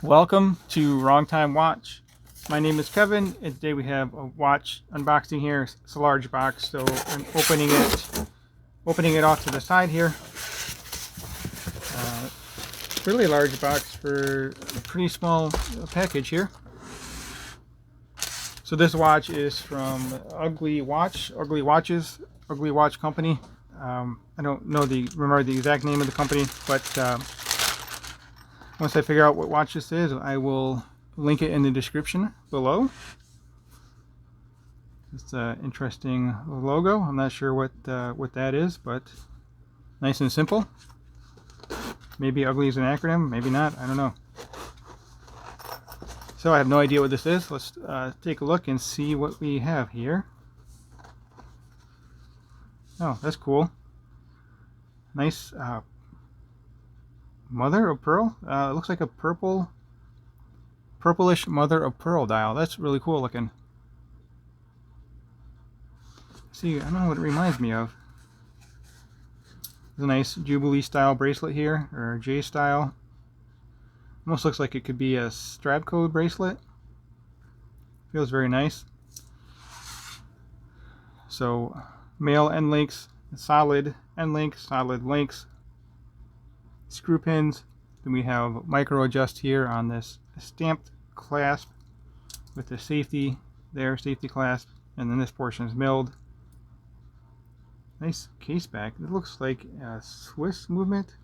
Welcome to Wrong Time Watch. My name is Kevin, and today we have a watch unboxing here. It's a large box, so I'm opening it off to the side here. Really large box for a pretty small package here. So this watch is from Ugly Watch Company. I don't remember the exact name of the company, but once I figure out what watch this is, I will link it in the description below. It's an interesting logo. I'm not sure what that is, but nice and simple. Maybe ugly is an acronym, maybe not, I don't know. So I have no idea what this is. Let's take a look and see what we have here. Oh, that's cool. Nice mother of pearl. It looks like a purplish mother of pearl dial. That's really cool looking. See, I don't know what it reminds me of. There's a nice Jubilee style bracelet here, or J style. Almost looks like it could be a strap code bracelet. Feels very nice. So male end links, solid end links, solid links, screw pins. Then we have micro adjust here on this stamped clasp with the safety clasp, and then this portion is milled. Nice case back. It looks like a Swiss movement.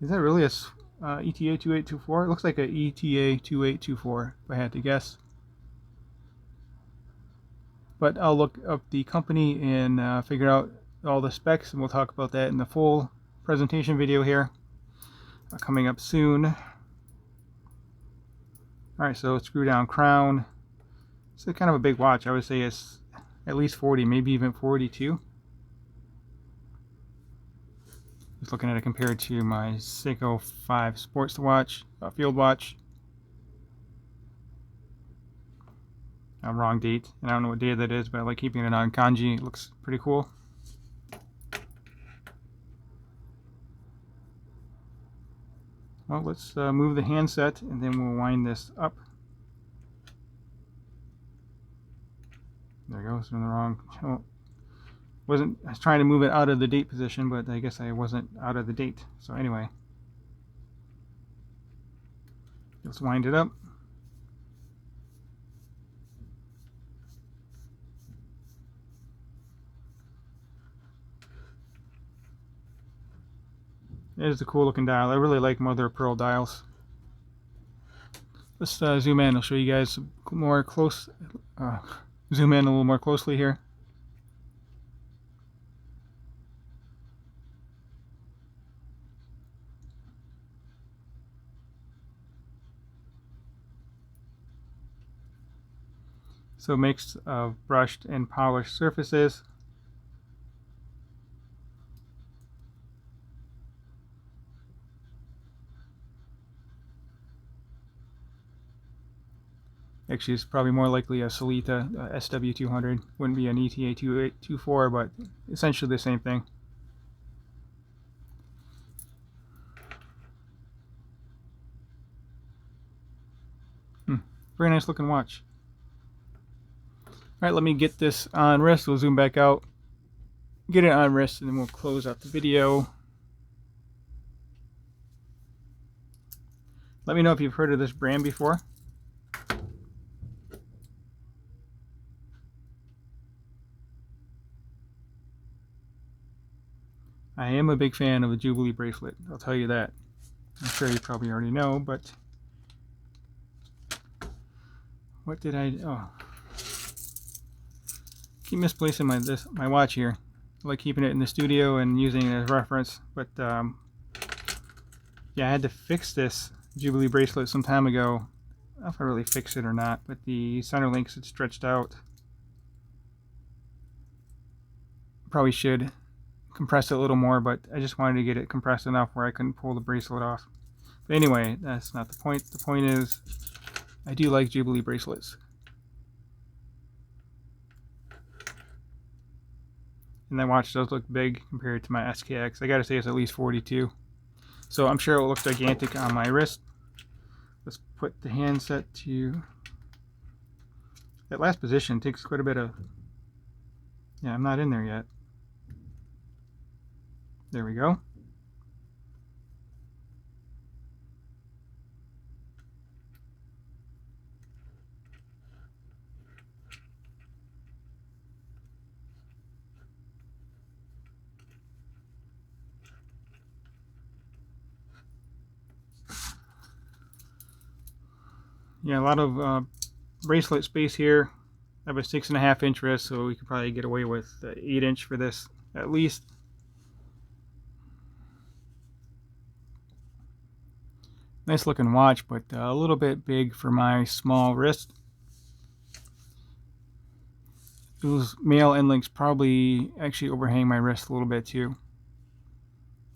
Is that really a ETA 2824? It looks like a ETA 2824 if I had to guess. But I'll look up the company and figure out all the specs, and we'll talk about that in the full presentation video here coming up soon. Alright, so screw down crown. It's kind of a big watch. I would say it's at least 40, maybe even 42. Just looking at it compared to my Seiko 5 sports watch, field watch. Wrong date, and I don't know what day that is, but I like keeping it on kanji. It looks pretty cool. Well, let's move the handset, and then we'll wind this up. There it goes, in the wrong. Oh, I was trying to move it out of the date position, but I guess I wasn't out of the date. So anyway, let's wind it up. It is a cool looking dial. I really like mother of pearl dials. Let's zoom in. I'll show you guys more close. Zoom in a little more closely here. So a mix of brushed and polished surfaces. Actually, it's probably more likely a Solita SW200. Wouldn't be an ETA 2824, but essentially the same thing. Very nice looking watch. Alright, let me get this on wrist. We'll zoom back out, get it on wrist, and then we'll close out the video. Let me know if you've heard of this brand before. I am a big fan of the Jubilee bracelet, I'll tell you that. I'm sure you probably already know, but what did I... Oh. Keep misplacing my watch here. I like keeping it in the studio and using it as reference, but yeah, I had to fix this Jubilee bracelet some time ago. I don't know if I really fixed it or not, but the center links had stretched out. Probably should compress it a little more, but I just wanted to get it compressed enough where I couldn't pull the bracelet off. But anyway, that's not the point. The point is, I do like Jubilee bracelets. And that watch does look big compared to my SKX. I gotta say it's at least 42. So I'm sure it will look gigantic on my wrist. Let's put the handset to that last position. It takes quite a bit of, yeah, I'm not in there yet. There we go. Yeah, a lot of bracelet space here. I have a 6.5 inch wrist, so we could probably get away with 8 inch for this at least. Nice looking watch, but a little bit big for my small wrist. Those male end links probably actually overhang my wrist a little bit too,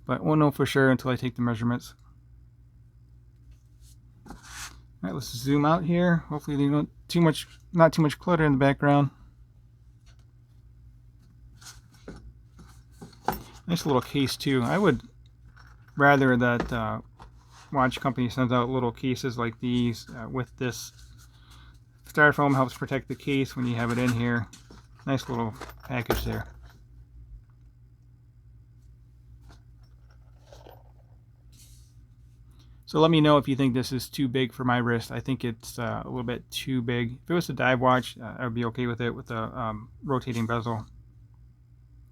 but won't know for sure until I take the measurements. All right, let's zoom out here. Hopefully there's not too much clutter in the background. Nice little case too. I would rather that watch company sends out little cases like these with this. Styrofoam helps protect the case when you have it in here. Nice little package there. So let me know if you think this is too big for my wrist. I think it's a little bit too big. If it was a dive watch, I would be okay with it with a rotating bezel.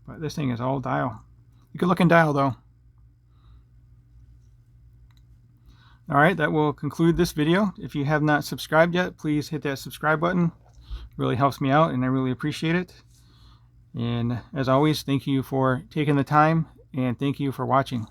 But this thing is all dial. Good looking dial though. Alright, that will conclude this video. If you have not subscribed yet, please hit that subscribe button. It really helps me out and I really appreciate it. And as always, thank you for taking the time and thank you for watching.